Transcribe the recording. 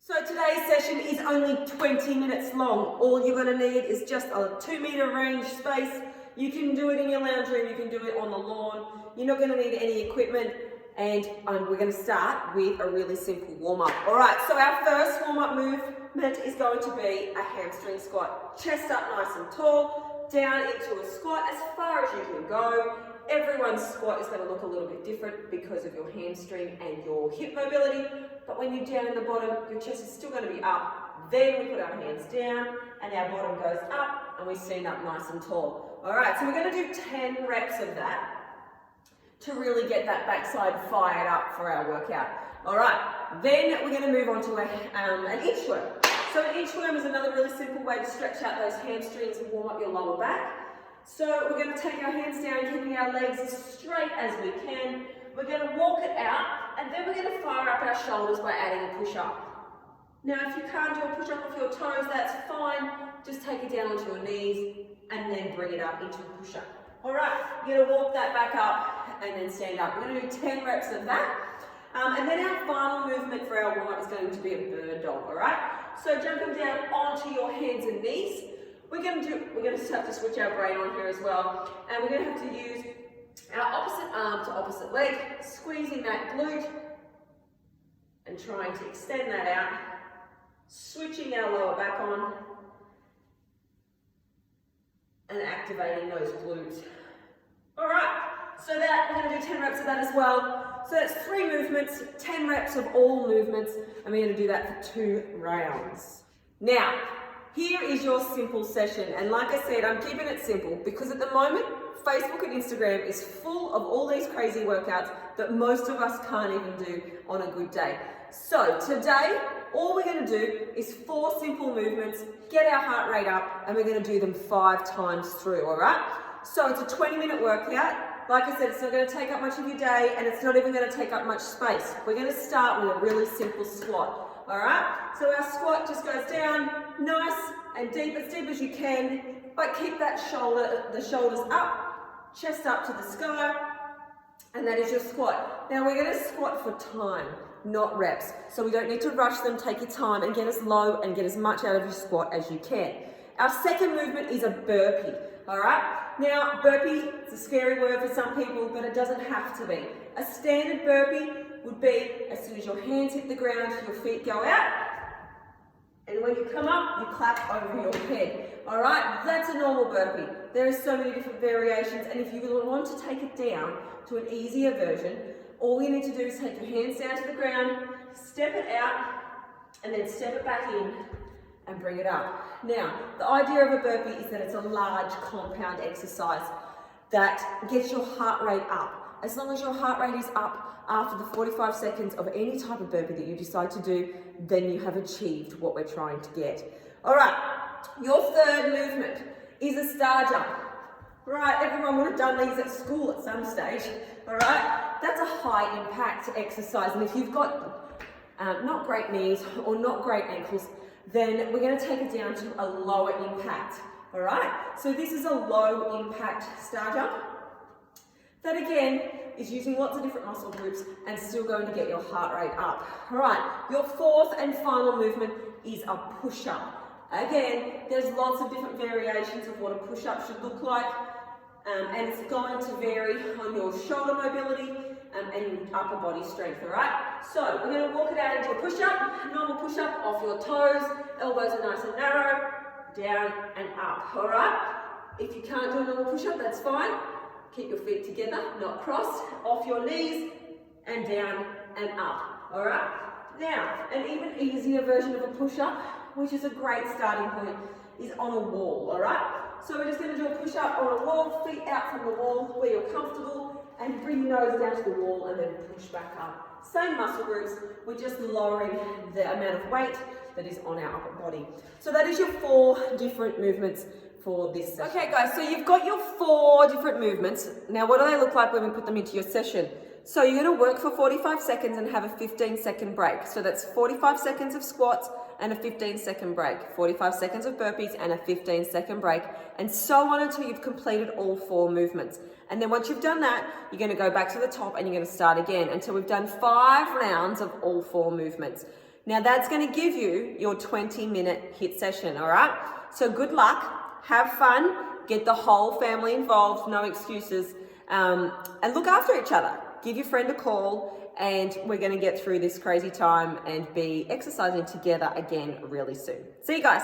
So today's session is only 20 minutes long. All you're going to need is just a 2-meter range space. You can do it in your lounge room, you can do it on the lawn. You're not going to need any equipment, and we're going to start with a really simple warm-up. All right, so our first warm-up movement is going to be a hamstring squat. Chest up nice and tall, down into a squat as far as you can go. Everyone's squat is going to look a little bit different because of your hamstring and your hip mobility, but when you're down in the bottom, your chest is still going to be up. Then we put our hands down and our bottom goes up and we stand up nice and tall. All right, so we're going to do 10 reps of that to really get that backside fired up for our workout. All right, then we're going to move on to an inchworm. So an inchworm is another really simple way to stretch out those hamstrings and warm up your lower back. So we're going to take our hands down, keeping our legs as straight as we can. We're going to walk it out, and then we're going to fire up our shoulders by adding a push-up. Now, if you can't do a push-up off your toes, that's fine. Just take it down onto your knees, and then bring it up into a push-up. All right, you're going to walk that back up, and then stand up. We're going to do 10 reps of that. And then our final movement for our warm-up is going to be a bird dog, all right? So jumping down onto your hands and knees. We're going to start to switch our brain on here as well, and we're going to have to use our opposite arm to opposite leg, squeezing that glute and trying to extend that out, switching our lower back on and activating those glutes. All right, so that we're going to do 10 reps of that as well. So that's 3 movements, 10 reps of all movements, and we're going to do that for 2 rounds. Now, here is your simple session, and like I said, I'm keeping it simple because at the moment, Facebook and Instagram is full of all these crazy workouts that most of us can't even do on a good day. So today, all we're going to do is 4 simple movements, get our heart rate up, and we're going to do them 5 times through, all right? So it's a 20-minute workout. Like I said, it's not going to take up much of your day, and it's not even going to take up much space. We're going to start with a really simple squat. All right, so our squat just goes down nice and deep as you can, but keep that the shoulders up, chest up to the sky, and that is your squat. Now we're going to squat for time, not reps. So we don't need to rush them, take your time and get as low and get as much out of your squat as you can. Our second movement is a burpee, all right? Now, burpee, it's a scary word for some people, but it doesn't have to be. A standard burpee would be as soon as your hands hit the ground, your feet go out, and when you come up, you clap over your head. All right, that's a normal burpee. There are so many different variations, and if you want to take it down to an easier version, all you need to do is take your hands down to the ground, step it out, and then step it back in and bring it up. Now, the idea of a burpee is that it's a large compound exercise that gets your heart rate up. As long as your heart rate is up after the 45 seconds of any type of burpee that you decide to do, then you have achieved what we're trying to get. All right, your third movement is a star jump. Right, everyone would have done these at school at some stage. All right, that's a high impact exercise, and if you've got not great knees or not great ankles, then we're going to take it down to a lower impact. All right, so this is a low impact star jump. That again is using lots of different muscle groups and still going to get your heart rate up. All right, your fourth and final movement is a push-up. Again, there's lots of different variations of what a push-up should look like, and it's going to vary on your shoulder mobility and your upper body strength, all right? So we're going to walk it out into a push-up, normal push-up off your toes, elbows are nice and narrow, down and up, all right? If you can't do a normal push-up, that's fine. Keep your feet together, not crossed, off your knees, and down and up, all right? Now, an even easier version of a push-up, which is a great starting point, is on a wall, all right? So we're just going to do a push-up on a wall, feet out from the wall where you're comfortable, and bring your nose down to the wall and then push back up. Same muscle groups, we're just lowering the amount of weight that is on our upper body. So that is your 4 different movements for this session. Okay guys, so you've got your 4 different movements. Now what do they look like when we put them into your session? So you're going to work for 45 seconds and have a 15-second break. So that's 45 seconds of squats and a 15-second break. 45 seconds of burpees and a 15-second break, and so on until you've completed all 4 movements. And then once you've done that, you're going to go back to the top and you're going to start again until we've done 5 rounds of all 4 movements. Now that's going to give you your 20-minute HIIT session, all right? So good luck, have fun, get the whole family involved, no excuses, and look after each other. Give your friend a call, and we're going to get through this crazy time and be exercising together again really soon. See you guys.